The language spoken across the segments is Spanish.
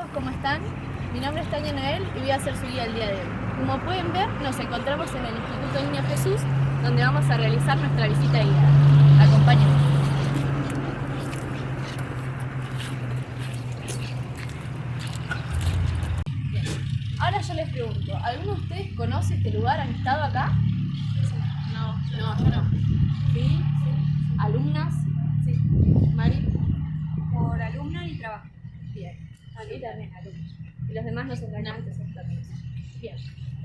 chicos, ¿cómo están? Mi nombre es Tania Noel y voy a ser su guía el día de hoy. Como pueden ver, nos encontramos en el Instituto Niño Jesús, donde vamos a realizar nuestra visita guiada. Acompáñenme. Bien. Ahora yo les pregunto, ¿alguno de ustedes conoce este lugar? ¿Han estado acá? No, yo no. ¿Sí? ¿Alumnas? Sí. ¿Mari? Por alumna y trabajo. Bien. Aquí también alumnos. Y los demás nos engañantes también. Bien.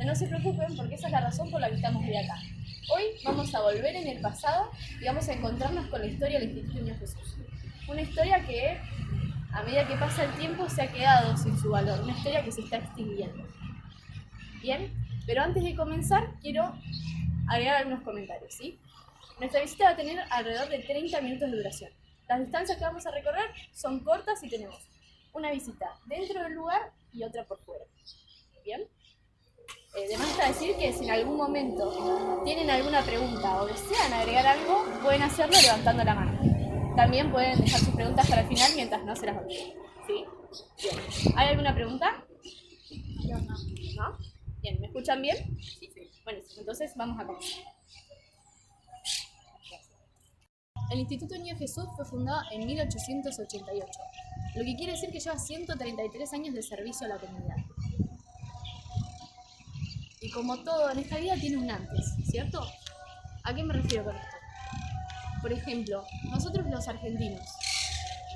No se preocupen porque esa es la razón por la que estamos hoy acá. Hoy vamos a volver en el pasado y vamos a encontrarnos con la historia del Instituto Niño Jesús. Una historia que, a medida que pasa el tiempo, se ha quedado sin su valor. Una historia que se está extinguiendo. Bien, pero antes de comenzar, quiero agregar algunos comentarios, ¿sí? Nuestra visita va a tener alrededor de 30 minutos de duración. Las distancias que vamos a recorrer son cortas y tenemos una visita dentro del lugar y otra por fuera. ¿Bien? De más está decir que si en algún momento tienen alguna pregunta o desean agregar algo, pueden hacerlo levantando la mano. También pueden dejar sus preguntas para el final mientras no se las olviden. ¿Sí? Bien. ¿Hay alguna pregunta? ¿No? Bien, ¿me escuchan bien? Sí. Bueno, entonces vamos a comenzar. El Instituto Niño Jesús fue fundado en 1888, lo que quiere decir que lleva 133 años de servicio a la comunidad. Y como todo en esta vida tiene un antes, ¿cierto? ¿A qué me refiero con esto? Por ejemplo, nosotros los argentinos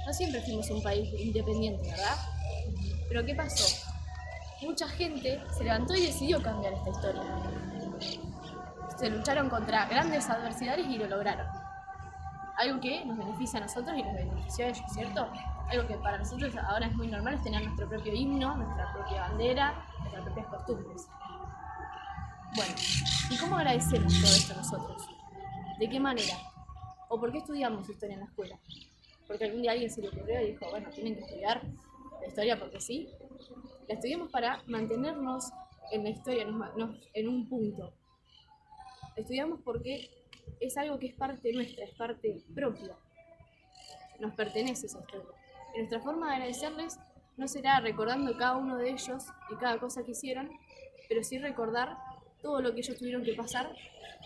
no siempre fuimos un país independiente, ¿verdad? Pero ¿qué pasó? Mucha gente se levantó y decidió cambiar esta historia. Se lucharon contra grandes adversidades y lo lograron. Algo que nos beneficia a nosotros y nos benefició a ellos, ¿cierto? Algo que para nosotros ahora es muy normal, es tener nuestro propio himno, nuestra propia bandera, nuestras propias costumbres. Bueno, ¿y cómo agradecemos todo esto nosotros? ¿De qué manera? ¿O por qué estudiamos historia en la escuela? Porque algún día alguien se le ocurrió y dijo, bueno, tienen que estudiar la historia porque sí. La estudiamos para mantenernos en la historia, en un punto. La estudiamos porque es algo que es parte nuestra, es parte propia. Nos pertenece esa historia. Y nuestra forma de agradecerles no será recordando cada uno de ellos y cada cosa que hicieron, pero sí recordar todo lo que ellos tuvieron que pasar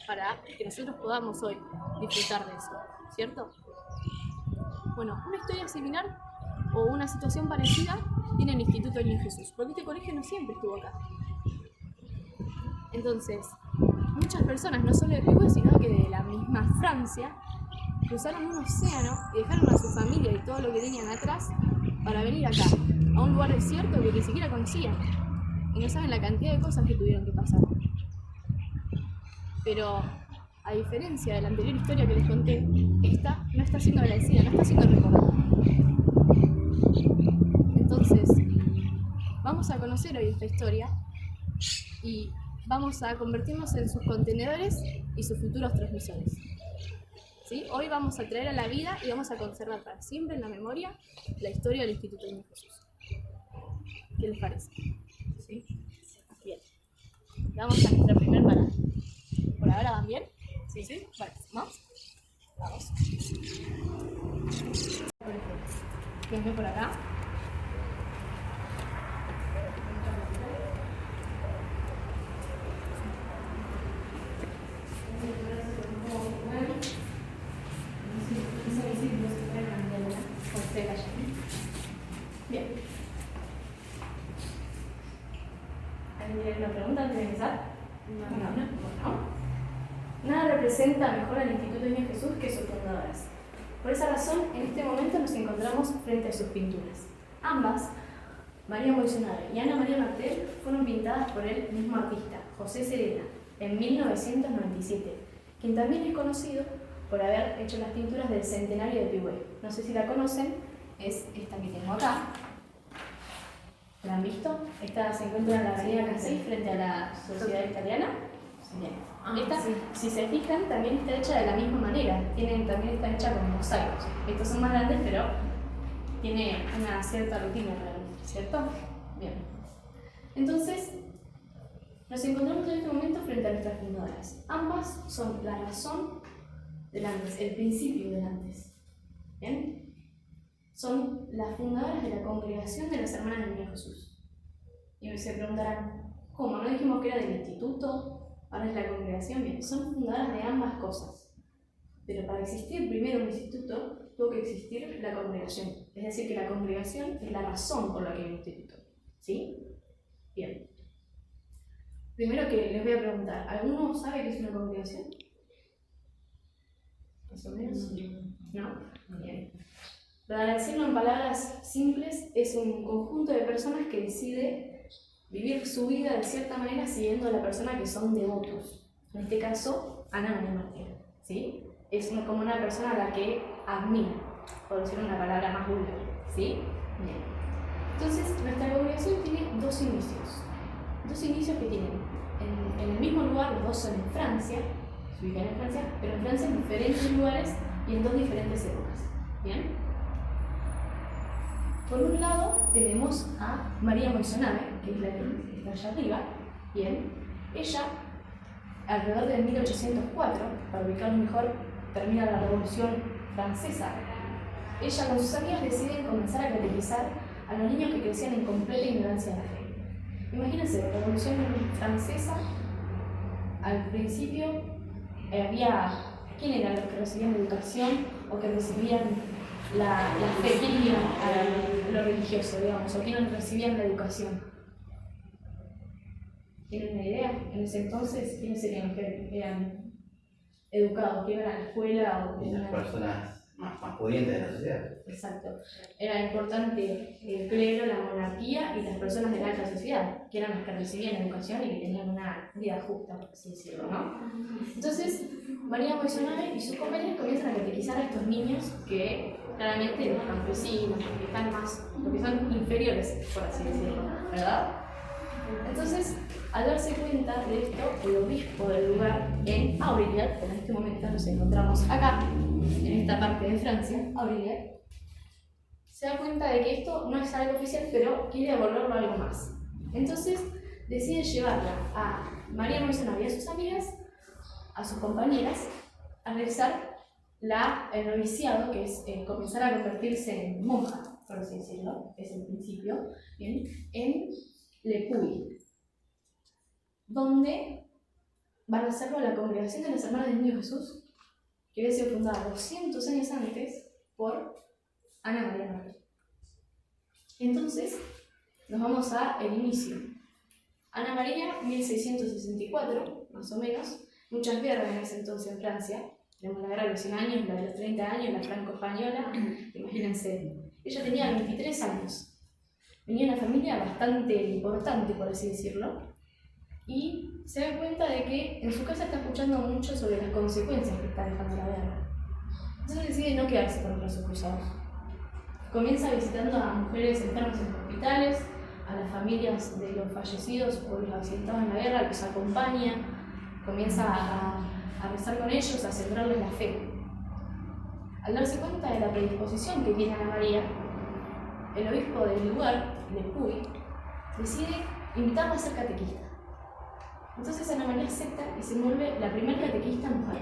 para que nosotros podamos hoy disfrutar de eso, ¿cierto? Bueno, una historia similar o una situación parecida tiene el Instituto Niño Jesús, porque este colegio no siempre estuvo acá. Entonces, muchas personas, no solo de Pigüé, sino que de la misma Francia, cruzaron un océano y dejaron a su familia y todo lo que tenían atrás para venir acá, a un lugar desierto que ni siquiera conocían. Y no saben la cantidad de cosas que tuvieron que pasar. Pero, a diferencia de la anterior historia que les conté, esta no está siendo agradecida, no está siendo recordada. Entonces, vamos a conocer hoy esta historia y vamos a convertirnos en sus contenedores y sus futuros transmisores. ¿Sí? Hoy vamos a traer a la vida y vamos a conservar para siempre en la memoria la historia del Instituto Niño Jesús. ¿Qué les parece? ¿Sí? Bien. Vamos a nuestra primer parada. ¿Por ahora van bien? Sí. ¿Sí? Bueno, ¿vamos? Vamos. ¿Quién ve por acá? Bien. ¿Alguien tiene una pregunta antes de empezar? No. Bueno. Nada representa mejor al Instituto Niño Jesús que sus fundadoras. Por esa razón, en este momento nos encontramos frente a sus pinturas. Ambas, María Bolsonaro y Ana María Martel, fueron pintadas por el mismo artista, José Serena, en 1997, quien también es conocido por haber hecho las pinturas del centenario de Pigüé. No sé si la conocen, es esta que tengo acá. ¿La han visto? Esta se encuentra en la avenida Casey, frente a la Sociedad Italiana. Bien. Esta, sí. Si se fijan, también está hecha de la misma manera. También está hecha con mosaicos. Estos son más grandes, pero tiene una cierta rutina realmente, ¿cierto? Bien. Entonces, nos encontramos en este momento frente a nuestras fundadoras. Ambas son la razón del antes, el principio del antes. ¿Bien? son las fundadoras de la Congregación de las Hermanas del Niño Jesús. Y se preguntarán, ¿cómo? ¿No dijimos que era del instituto? Ahora es la congregación. Bien, son fundadoras de ambas cosas. Pero para existir primero un instituto, tuvo que existir la congregación. Es decir, que la congregación es la razón por la que hay un instituto. ¿Sí? Bien. Primero que les voy a preguntar, ¿alguno sabe qué es una congregación? ¿Más o menos? ¿No? Bien. Para decirlo en palabras simples, es un conjunto de personas que decide vivir su vida de cierta manera siguiendo a la persona que son devotos. En este caso, Ana María Martín. ¿Sí? Es como una persona a la que admira, por decir una palabra más vulgar. ¿Sí? Bien. Entonces, nuestra congregación tiene dos inicios. Dos inicios que tienen en el mismo lugar, los dos son en Francia, se ubican en Francia, pero en Francia en diferentes lugares y en dos diferentes épocas. ¿Bien? Por un lado tenemos a María Moisonave, que es la que está allá arriba. Bien. Ella, alrededor de 1804, para ubicarlo mejor, termina la Revolución Francesa. Ella con sus amigas deciden comenzar a catequizar a los niños que crecían en completa ignorancia de la fe. Imagínense, la Revolución Francesa, al principio había... ¿Quién eran los que recibían educación o que recibían la fe? ¿Quién iba a lo religioso, digamos? ¿O quiénes recibían la educación? ¿Tienen una idea? En ese entonces, ¿quiénes serían los que eran educados? ¿Quién iban a la escuela? O las personas más pudientes de la sociedad. Exacto. Era importante el clero, la monarquía y las personas de la alta sociedad, que eran las que recibían educación y que tenían una vida justa, por así decirlo, ¿no? Entonces, María Moisonave y sus compañeros comienzan a catequizar a estos niños que claramente los campesinos, los que están más, los que son inferiores, por así decirlo, ¿verdad? Entonces, al darse cuenta de esto, el obispo del lugar en Aurillac, en este momento nos encontramos acá, en esta parte de Francia, Aurillac, se da cuenta de que esto no es algo oficial, pero quiere volverlo algo más. Entonces, decide llevarla a María Moisonave y a sus amigas, a sus compañeras, a realizar el noviciado, que es comenzar a convertirse en monja, por así decirlo, es el principio, ¿bien? En Le Puy, donde van a hacerlo la Congregación de las Hermanas del Niño Jesús, que había sido fundada 200 años antes por Ana María Martín. Entonces, nos vamos al inicio. Ana María, 1664, más o menos, muchas guerras en ese entonces en Francia. Tenemos la guerra de los 100 años, la de los 30 años, la franco-española, imagínense. Ella tenía 23 años. Venía de una familia bastante importante, por así decirlo, y se da cuenta de que en su casa está escuchando mucho sobre las consecuencias que está dejando la guerra. Entonces decide no quedarse con los brazos cruzados. Comienza visitando a mujeres enfermas en hospitales, a las familias de los fallecidos o los accidentados en la guerra, los acompaña, comienza a rezar con ellos, a sembrarles la fe. Al darse cuenta de la predisposición que tiene Ana María, el obispo del lugar, Le Puy, decide invitarla a ser catequista. Entonces Ana María acepta y se vuelve la primera catequista mujer.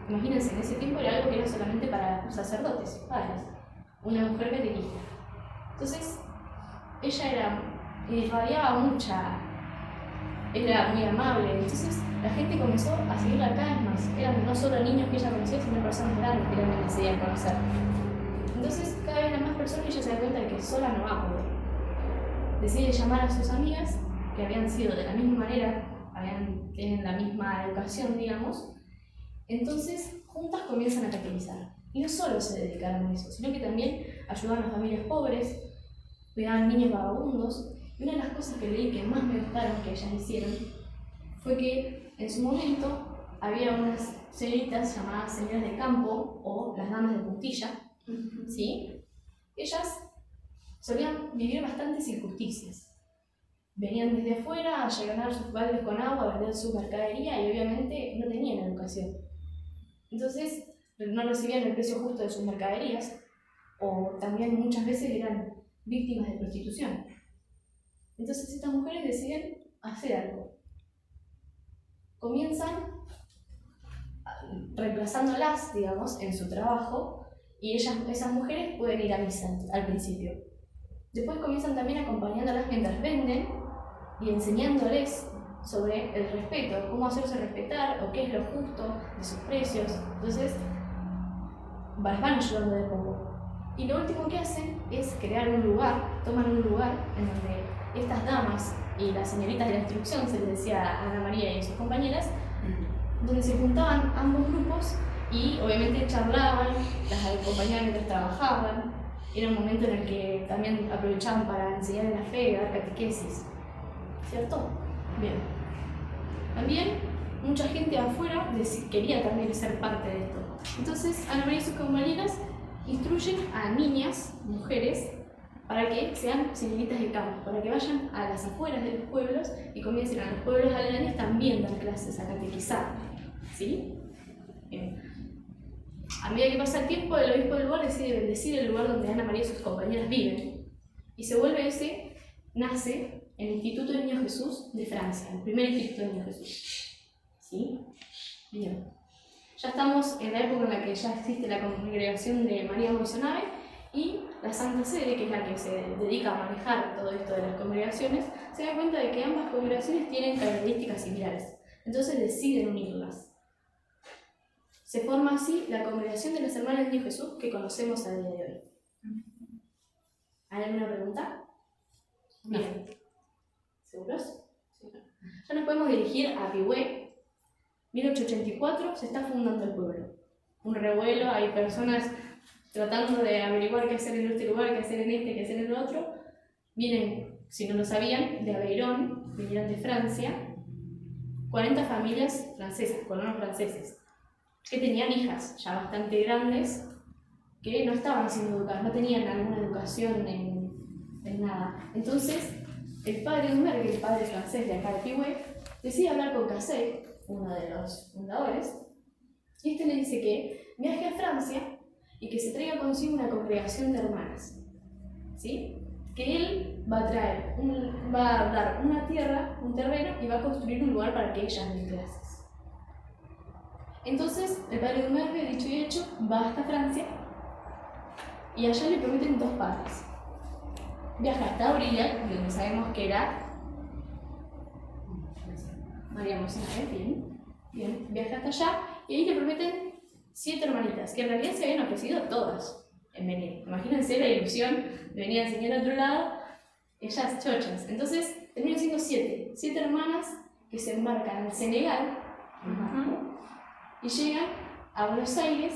Imagínense, en ese tiempo era algo que era solamente para sacerdotes, padres, una mujer catequista. Entonces, ella irradiaba era muy amable, entonces la gente comenzó a seguirla cada vez más. Eran no solo niños que ella conocía, sino personas grandes que eran decidían conocer. Entonces, cada vez eran más personas y ella se da cuenta de que sola no va a poder. Decide llamar a sus amigas, que habían sido de la misma manera, tienen la misma educación, digamos. Entonces, juntas comienzan a catequizar. Y no solo se dedicaron a eso, sino que también ayudaban a familias pobres, cuidaban niños vagabundos. Y una de las cosas que leí que más me gustaron que ellas hicieron fue que en su momento había unas señoritas llamadas señoras de campo o las damas de puntilla, ¿sí? Ellas solían vivir bastantes injusticias. Venían desde afuera a llenar sus baldes con agua, a vender su mercadería y obviamente no tenían educación. Entonces no recibían el precio justo de sus mercaderías o también muchas veces eran víctimas de prostitución. Entonces estas mujeres deciden hacer algo. Comienzan reemplazándolas, digamos, en su trabajo y esas mujeres pueden ir a misa al principio. Después comienzan también acompañándolas mientras venden y enseñándoles sobre el respeto, cómo hacerse respetar o qué es lo justo de sus precios. Entonces, las van ayudando de poco. Y lo último que hacen es crear un lugar, toman un lugar en donde estas damas y las señoritas de la instrucción, se les decía a Ana María y a sus compañeras, donde se juntaban ambos grupos y obviamente charlaban, las acompañaban mientras trabajaban. Era un momento en el que también aprovechaban para enseñar la fe, dar catequesis. ¿Cierto? Bien. También mucha gente afuera quería también ser parte de esto. Entonces Ana María y sus compañeras instruyen a niñas, mujeres, para que sean señoritas de campo, para que vayan a las afueras de los pueblos y comiencen a los pueblos aledaños también dar clases, a catequizar. ¿Sí? Bien. A medida que pasa el tiempo, el obispo del lugar decide bendecir el lugar donde Ana María y sus compañeras viven. Y se vuelve nace el Instituto del Niño Jesús de Francia, el primer Instituto del Niño Jesús. ¿Sí? Bien. Ya estamos en la época en la que ya existe la congregación de María Moisonave y la Santa Sede, que es la que se dedica a manejar todo esto de las congregaciones, se da cuenta de que ambas congregaciones tienen características similares. Entonces deciden unirlas. Se forma así la Congregación de las Hermanas del Niño Jesús que conocemos a día de hoy. ¿Hay alguna pregunta? Bien. ¿Seguros? Sí. Ya nos podemos dirigir a Pihué. 1884 se está fundando el pueblo. Un revuelo, hay personas tratando de averiguar qué hacer en este lugar, qué hacer en este, qué hacer en el otro. Vienen, si no lo sabían, de Aveyron, vinieron de Francia, 40 familias francesas, colonos franceses, que tenían hijas ya bastante grandes, que no estaban siendo educadas, no tenían alguna educación en nada. Entonces, el padre Dumergue, el padre francés de acá de Pihué, decide hablar con Casset, uno de los fundadores, y este le dice que viaje a Francia y que se traiga consigo una congregación de hermanas, ¿sí? Que él va a dar una tierra, un terreno, y va a construir un lugar para que ellas den clases. Entonces, el padre Dumergue, dicho y hecho, va hasta Francia y allá le prometen dos padres. Viaja hasta Aurillac, donde sabemos que era María Moisonave, bien, viaja hasta allá y ahí le prometen 7 hermanitas, que en realidad se habían ofrecido todas en venir. Imagínense la ilusión de venir a enseñar a otro lado, ellas chochas. Entonces terminan siendo 7 hermanas que se embarcan al Senegal y llegan a Buenos Aires,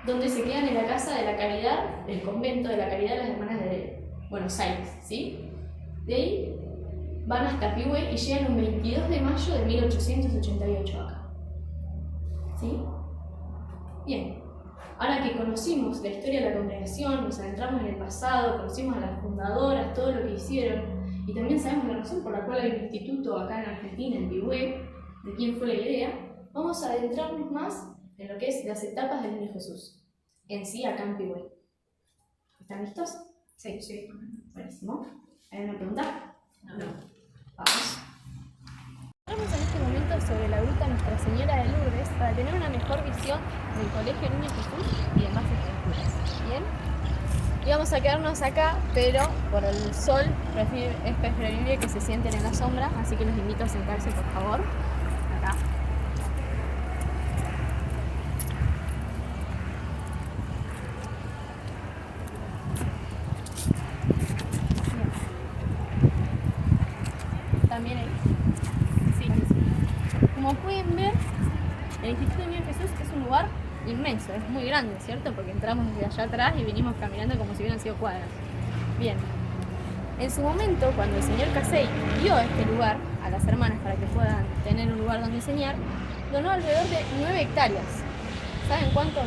donde se quedan en la casa de la Caridad, del convento de la Caridad de las Hermanas de Buenos Aires, ¿sí? De ahí van hasta Pihué y llegan un 22 de mayo de 1888 acá. ¿Sí? Bien. Ahora que conocimos la historia de la congregación, nos adentramos en el pasado, conocimos a las fundadoras, todo lo que hicieron, y también sabemos la razón por la cual hay un instituto acá en Argentina, en Pihué, de quién fue la idea, vamos a adentrarnos más en lo que es las etapas del Niño Jesús, en sí acá en Pihué. ¿Están listos? Sí, sí. Buenísimo. ¿Hay una pregunta? No. Vamos. Hablamos en este momento sobre la gruta Nuestra Señora de Lourdes para tener una mejor visión del Colegio Niño Jesús y demás estructuras. ¿Bien? Y vamos a quedarnos acá, pero por el sol es preferible que se sienten en la sombra, así que los invito a sentarse, por favor. Acá. También ahí. Sí. Como pueden ver, el Instituto del Niño Jesús es un lugar inmenso, es muy grande, ¿cierto? Porque entramos desde allá atrás y vinimos caminando como si hubieran sido cuadras. Bien. En su momento, cuando el señor Casey dio este lugar a las hermanas para que puedan tener un lugar donde enseñar, donó alrededor de 9 hectáreas. ¿Saben cuántos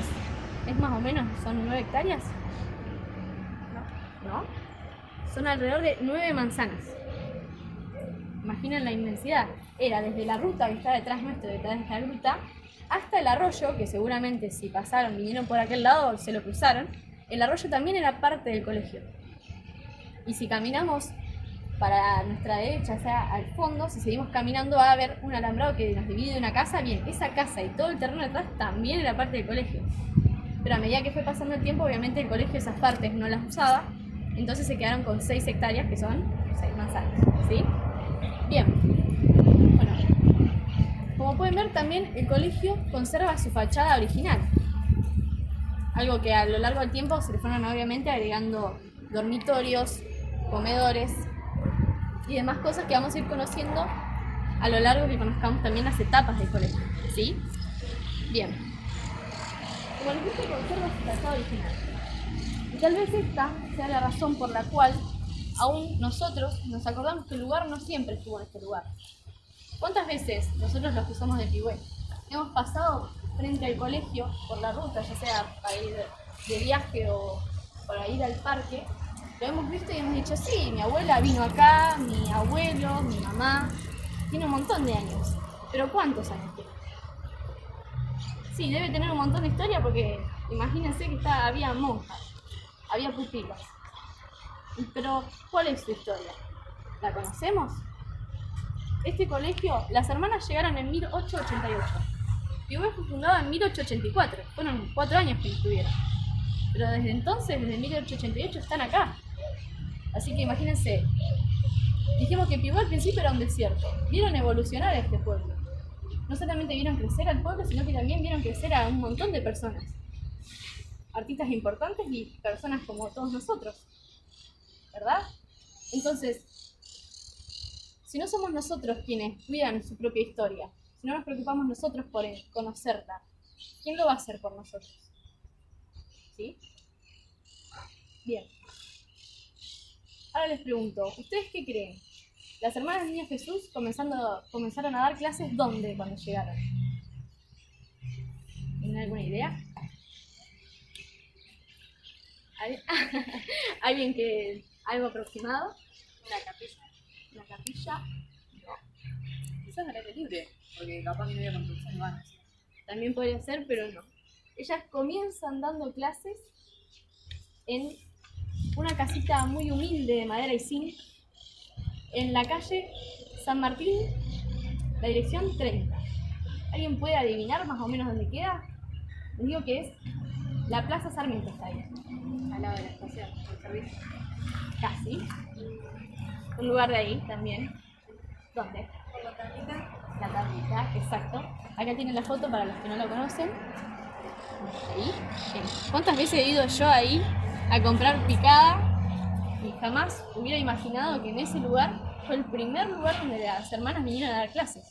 es más o menos? ¿Son 9 hectáreas? ¿No? Son alrededor de 9 manzanas. Imaginen la inmensidad. Era desde la ruta que está detrás nuestro, detrás de esta gruta, hasta el arroyo, que seguramente si pasaron, vinieron por aquel lado, se lo cruzaron. El arroyo también era parte del colegio. Y si caminamos para nuestra derecha, o sea, al fondo, si seguimos caminando va a haber un alambrado que nos divide una casa. Bien, esa casa y todo el terreno detrás también era parte del colegio. pero a medida que fue pasando el tiempo, obviamente el colegio esas partes no las usaba, entonces se quedaron con 6 hectáreas, que son 6 manzanas, ¿sí? Bien, bueno, como pueden ver también el colegio conserva su fachada original, algo que a lo largo del tiempo se le fueron obviamente agregando dormitorios, comedores y demás cosas que vamos a ir conociendo a lo largo que conozcamos también las etapas del colegio, ¿sí? Bien, como les dije, conserva su fachada original. Y tal vez esta sea la razón por la cual aún nosotros nos acordamos que el lugar no siempre estuvo en este lugar. ¿Cuántas veces nosotros los que somos de Pigüé hemos pasado frente al colegio por la ruta, ya sea para ir de viaje o para ir al parque? Lo hemos visto y hemos dicho, sí, mi abuela vino acá, mi abuelo, mi mamá, tiene un montón de años. ¿Pero cuántos años tiene? Sí, debe tener un montón de historia porque imagínense que había monjas, había pupilas. Pero, ¿cuál es su historia? ¿La conocemos? Este colegio, las hermanas llegaron en 1888. Pigüé fue fundado en 1884. Fueron 4 años que estuvieron. Pero desde entonces, desde 1888, están acá. Así que imagínense, dijimos que Pigüé al principio era un desierto. Vieron evolucionar a este pueblo. No solamente vieron crecer al pueblo, sino que también vieron crecer a un montón de personas. Artistas importantes y personas como todos nosotros. ¿Verdad? Entonces, si no somos nosotros quienes cuidan su propia historia, si no nos preocupamos nosotros por conocerla, ¿quién lo va a hacer por nosotros? ¿Sí? Bien. Ahora les pregunto, ¿ustedes qué creen? Las hermanas del Niño Jesús comenzaron a dar clases ¿dónde cuando llegaron? ¿Tienen alguna idea? ¿Alguien que algo aproximado? Una capilla. ¿Una capilla? Quizás al aire libre, porque capaz que no había construcción y van. También podría ser, pero no. Ellas comienzan dando clases en una casita muy humilde de madera y zinc en la calle San Martín, la dirección 30. ¿Alguien puede adivinar más o menos dónde queda? Les digo que es la Plaza Sarmiento, está ahí, Al lado de la estación, del servicio. casi. Un lugar de ahí también. ¿Dónde? Por la tablita. La tablita, exacto. Acá tienen la foto para los que no lo conocen. Ahí. Bien. ¿Cuántas veces he ido yo ahí a comprar picada? Y jamás hubiera imaginado que en ese lugar fue el primer lugar donde las hermanas vinieron a dar clases.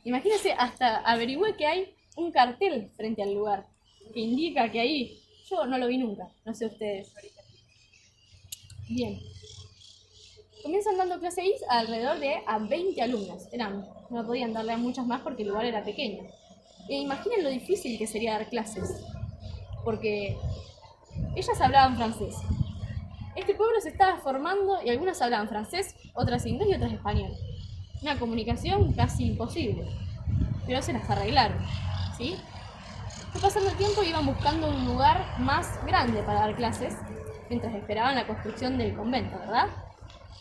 Imagínense, hasta averigüé que hay un cartel frente al lugar que indica que ahí, yo no lo vi nunca, no sé ustedes. Bien. Comienzan dando clases ahí alrededor de a 20 alumnas. No podían darle a muchas más porque el lugar era pequeño. E imaginen lo difícil que sería dar clases, porque ellas hablaban francés. Este pueblo se estaba formando y algunas hablaban francés, otras inglés y otras español. Una comunicación casi imposible, pero se las arreglaron, ¿sí? Fue pasando el tiempo y iban buscando un lugar más grande para dar clases, mientras esperaban la construcción del convento, ¿verdad?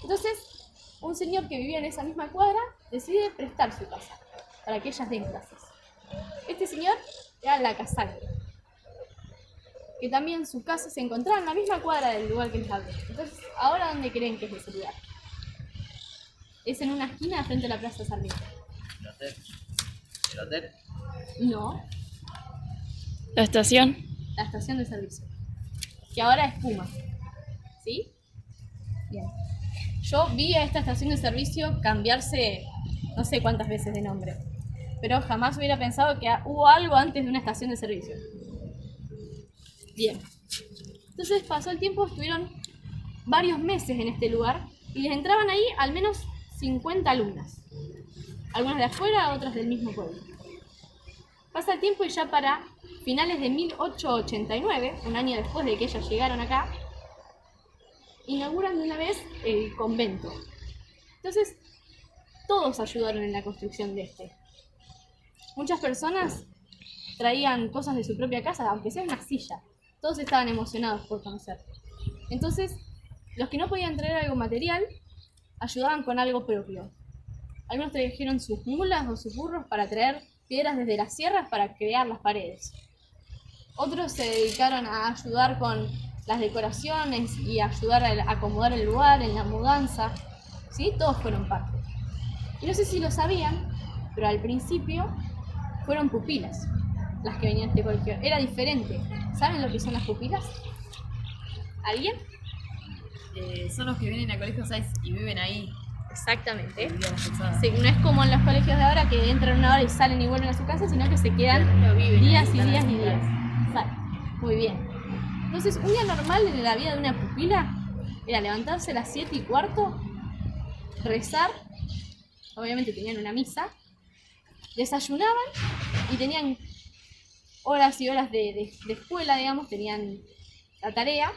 Entonces, un señor que vivía en esa misma cuadra decide prestar su casa para que ellas den clases. Este señor era la Casal, que también su casa se encontraba en la misma cuadra del lugar que les hablé. Entonces, ¿ahora dónde creen que es ese lugar? Es en una esquina frente a la Plaza Sarmiento. ¿El hotel? ¿El hotel? No, La estación. la estación de servicio, que ahora es Puma. ¿Sí? Bien. Yo vi a esta estación de servicio cambiarse no sé cuántas veces de nombre, pero jamás hubiera pensado que hubo algo antes de una estación de servicio. Bien. Entonces pasó el tiempo, estuvieron varios meses en este lugar y les entraban ahí al menos 50 alumnas. Algunas de afuera, otras del mismo pueblo. Pasa el tiempo y ya para finales de 1889, un año después de que ellas llegaron acá, inauguran de una vez el convento. Entonces, todos ayudaron en la construcción de este. Muchas personas traían cosas de su propia casa, aunque sea una silla. Todos estaban emocionados por conocer. Entonces, los que no podían traer algo material, ayudaban con algo propio. Algunos trajeron sus mulas o sus burros para traer piedras desde las sierras para crear las paredes. Otros se dedicaron a ayudar con las decoraciones y a ayudar a acomodar el lugar en la mudanza, ¿sí? Todos fueron parte. Y no sé si lo sabían, pero al principio fueron pupilas las que venían a este colegio. Era diferente. ¿Saben lo que son las pupilas? ¿Alguien? Son los que vienen a Colegio 6 y viven ahí. Exactamente. El día de la posada. Sí, no es como en los colegios de ahora que entran una hora y salen y vuelven a su casa, sino que se quedan Claro, viven días ahí, y están días en y sus días. casas. Vale, muy bien. Entonces, un día normal en la vida de una pupila era levantarse a las 7:15, rezar, obviamente tenían una misa, desayunaban y tenían horas y horas de escuela, digamos, tenían la tarea.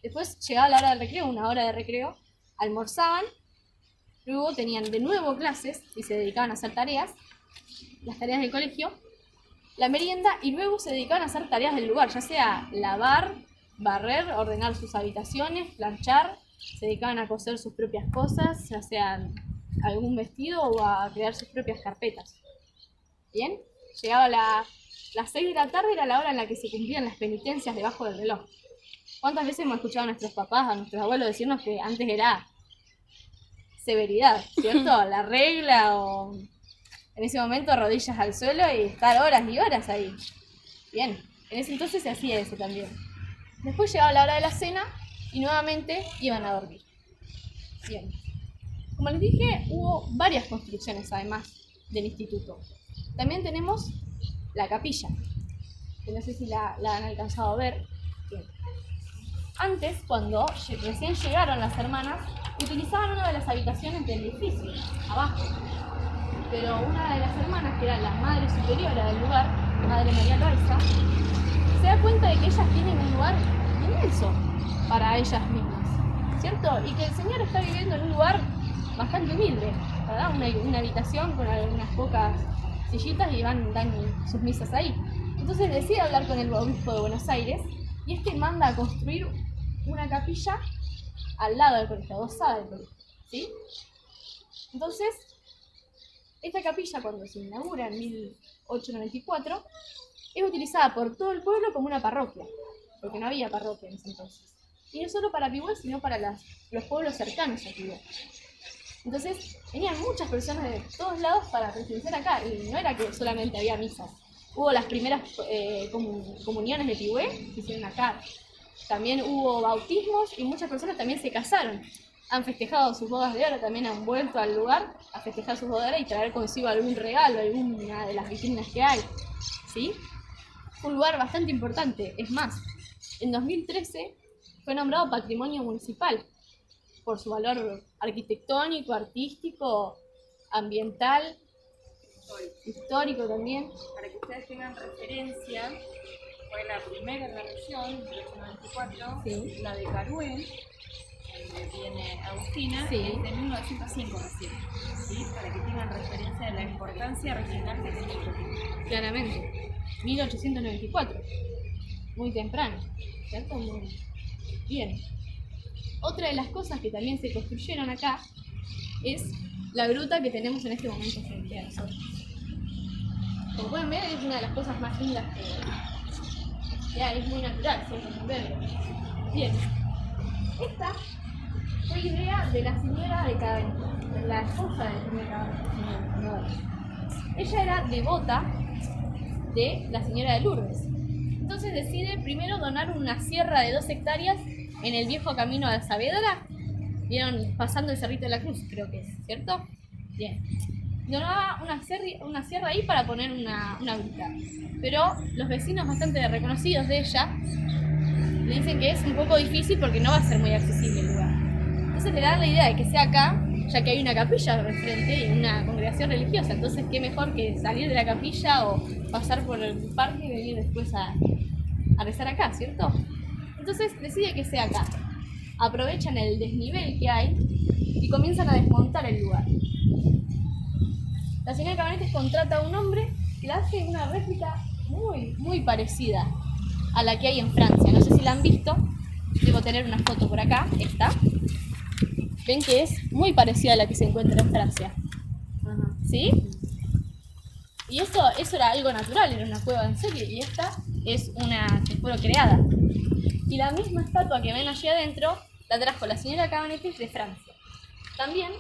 Después llegaba la hora del recreo, una hora de recreo, almorzaban, luego tenían de nuevo clases y se dedicaban a hacer tareas, las tareas del colegio, la merienda, y luego se dedicaban a hacer tareas del lugar, ya sea lavar, barrer, ordenar sus habitaciones, planchar, se dedicaban a coser sus propias cosas, ya sea algún vestido o a crear sus propias carpetas. ¿Bien? Llegaba las 6 de la tarde, era la hora en la que se cumplían las penitencias debajo del reloj. ¿Cuántas veces hemos escuchado a nuestros papás, a nuestros abuelos decirnos que antes era severidad, ¿cierto? La regla, o en ese momento rodillas al suelo y estar horas y horas ahí. Bien, en ese entonces se hacía eso también. Después llegaba la hora de la cena y nuevamente iban a dormir. Bien. Como les dije, hubo varias construcciones además del instituto. También tenemos la capilla, que no sé si la han alcanzado a ver. Bien. Antes, cuando recién llegaron las hermanas, utilizaban una de las habitaciones del edificio, abajo. Pero una de las hermanas, que era la madre superiora del lugar, Madre María Loaiza, se da cuenta de que ellas tienen un lugar inmenso para ellas mismas, ¿cierto? Y que el Señor está viviendo en un lugar bastante humilde, ¿verdad? Una habitación con algunas pocas sillitas y dan sus misas ahí. Entonces decide hablar con el obispo de Buenos Aires y este manda a construir una capilla al lado del colegio, adosada del colegio, ¿sí? Entonces, esta capilla, cuando se inaugura en 1894, es utilizada por todo el pueblo como una parroquia, porque no había parroquia en ese entonces. Y no solo para Pigüé, sino para los pueblos cercanos a Pigüé. Entonces, venían muchas personas de todos lados para presenciar acá, y no era que solamente había misas. Hubo las primeras comuniones de Pigüé que se hicieron acá. También hubo bautismos y muchas personas también se casaron. Han festejado sus bodas de oro, también han vuelto al lugar a festejar sus bodas de oro y traer consigo algún regalo, alguna de las vitrinas que hay, ¿sí? Un lugar bastante importante. Es más, en 2013 fue nombrado Patrimonio Municipal por su valor arquitectónico, artístico, ambiental, histórico también. Para que ustedes tengan referencia, fue la primera en la región, 1894, Sí. la de Carué, donde viene Agustina, Sí. es de 1905 recién, ¿sí? Para que tengan referencia de la importancia regional que tiene el colegio. Claramente, 1894, muy temprano, ¿cierto? Muy bien. Otra de las cosas que también se construyeron acá es la gruta que tenemos en este momento frente a nosotros. Como pueden ver, es una de las cosas más lindas que hay, es muy natural, siempre sin verlo. Bien, esta fue idea de la señora de Cabenito, la esposa del señor Cabenito. Ella era devota de la señora de Lourdes. Entonces decide primero donar una sierra de 2 hectáreas en el viejo camino a Saavedra. Vieron, pasando el Cerrito de la Cruz, creo que es, ¿cierto? Bien. Donaba una sierra ahí para poner una gruta. Pero los vecinos bastante reconocidos de ella le dicen que es un poco difícil porque no va a ser muy accesible el lugar. Entonces le dan la idea de que sea acá, ya que hay una capilla al frente y una congregación religiosa. Entonces, qué mejor que salir de la capilla o pasar por el parque y venir después a rezar acá, ¿cierto? Entonces decide que sea acá. Aprovechan el desnivel que hay y comienzan a desmontar el lugar. La señora Cabanetes contrata a un hombre que le hace una réplica muy parecida a la que hay en Francia. No sé si la han visto. Debo tener una foto por acá. Esta. Ven que es muy parecida a la que se encuentra en Francia. ¿Sí? Y eso era algo natural, era una cueva en serie. Y esta es una que fue creada. Y la misma estatua que ven allí adentro la trajo la señora Cabanete de Francia. También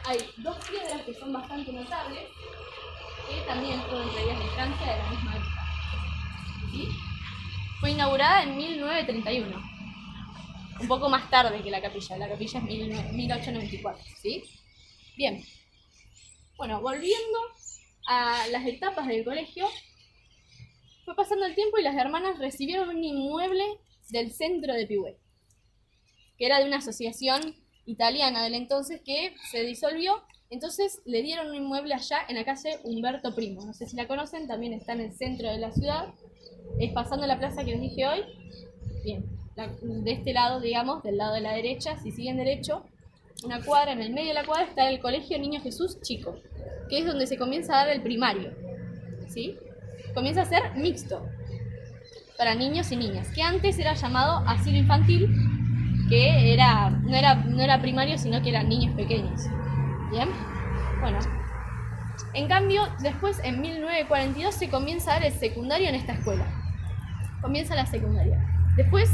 hay dos piedras que son bastante notables, que también fueron traídas de Francia de la misma época. ¿Sí? Fue inaugurada en 1931, un poco más tarde que la capilla es 1894, ¿sí? Bien, bueno, volviendo a las etapas del colegio, fue pasando el tiempo y las hermanas recibieron un inmueble del centro de Piuet, que era de una asociación italiana del entonces que se disolvió. Entonces le dieron un inmueble allá en la calle Humberto Primo. No sé si la conocen, también está en el centro de la ciudad. Es pasando la plaza que les dije hoy. Bien, de este lado, digamos, del lado de la derecha, si siguen derecho, una cuadra, en el medio de la cuadra está el Colegio Niño Jesús Chico, que es donde se comienza a dar el primario, ¿sí? Comienza a ser mixto, para niños y niñas, que antes era llamado asilo infantil, que no era primario, sino que eran niños pequeños. ¿Bien? Bueno, en cambio, después en 1942 se comienza a dar el secundario en esta escuela. Comienza la secundaria. Después,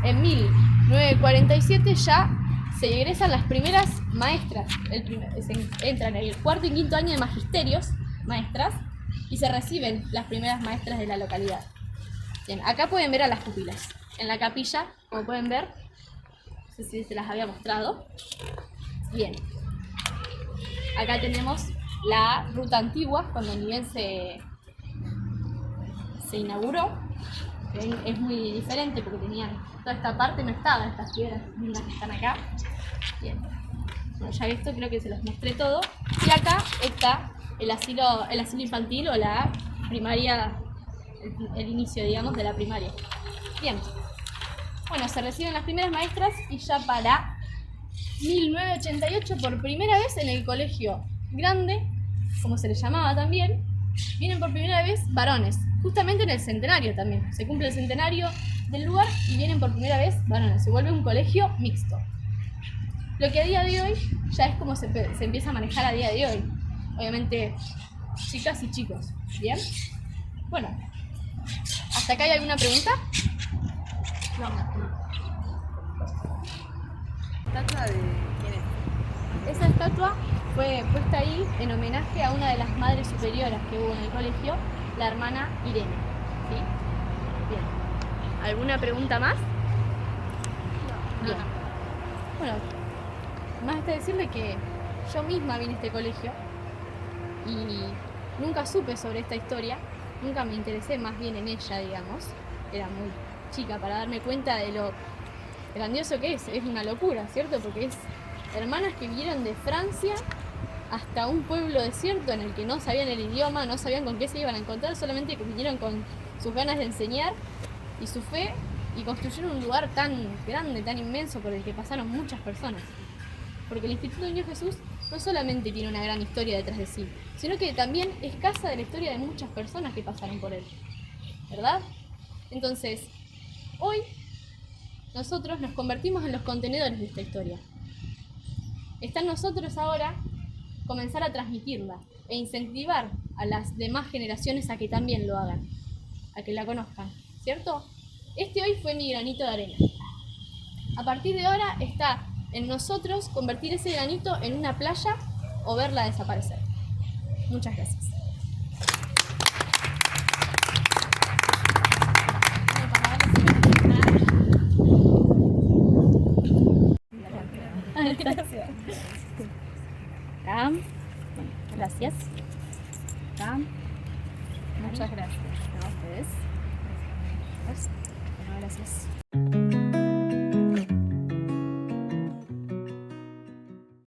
en 1947 ya se egresan las primeras maestras. Entran en el cuarto y quinto año de magisterios, maestras, y se reciben las primeras maestras de la localidad. Bien, acá pueden ver a las pupilas. En la capilla, como pueden ver, no sé si se las había mostrado. Bien. Acá tenemos la ruta antigua, cuando ni bien se inauguró. ¿Ven? Es muy diferente porque tenían toda esta parte, no estaban estas piedras lindas que están acá. Bien. Bueno, ya esto creo que se los mostré todo. Y acá está el asilo infantil o la primaria, el inicio, digamos, de la primaria. Bien. Bueno, se reciben las primeras maestras y ya para 1988, por primera vez en el colegio grande, como se le llamaba también, vienen por primera vez varones, justamente en el centenario también. Se cumple el centenario del lugar y vienen por primera vez varones. Se vuelve un colegio mixto. Lo que a día de hoy ya es como se empieza a manejar a día de hoy. Obviamente, chicas y chicos. ¿Bien? Bueno, ¿hasta acá hay alguna pregunta? No. ¿Estatua de quién es? Esa estatua fue puesta ahí en homenaje a una de las madres superioras que hubo en el colegio, la hermana Irene. ¿Sí? Bien. ¿Alguna pregunta más? Bien. Bueno, más está decirle que yo misma vine a este colegio y nunca supe sobre esta historia, nunca me interesé más bien en ella, digamos. Era muy chica para darme cuenta de lo grandioso que es una locura, ¿cierto? Porque es hermanas que vinieron de Francia hasta un pueblo desierto en el que no sabían el idioma, no sabían con qué se iban a encontrar, solamente que vinieron con sus ganas de enseñar y su fe y construyeron un lugar tan grande, tan inmenso por el que pasaron muchas personas. Porque el Instituto Niño Jesús no solamente tiene una gran historia detrás de sí, sino que también es casa de la historia de muchas personas que pasaron por él, ¿verdad? Entonces, hoy nosotros nos convertimos en los contenedores de esta historia. Está en nosotros ahora comenzar a transmitirla e incentivar a las demás generaciones a que también lo hagan, a que la conozcan, ¿cierto? Este hoy fue mi granito de arena. A partir de ahora está en nosotros convertir ese granito en una playa o verla desaparecer. Muchas gracias. Gracias. Gracias. Muchas gracias. A ustedes. Gracias.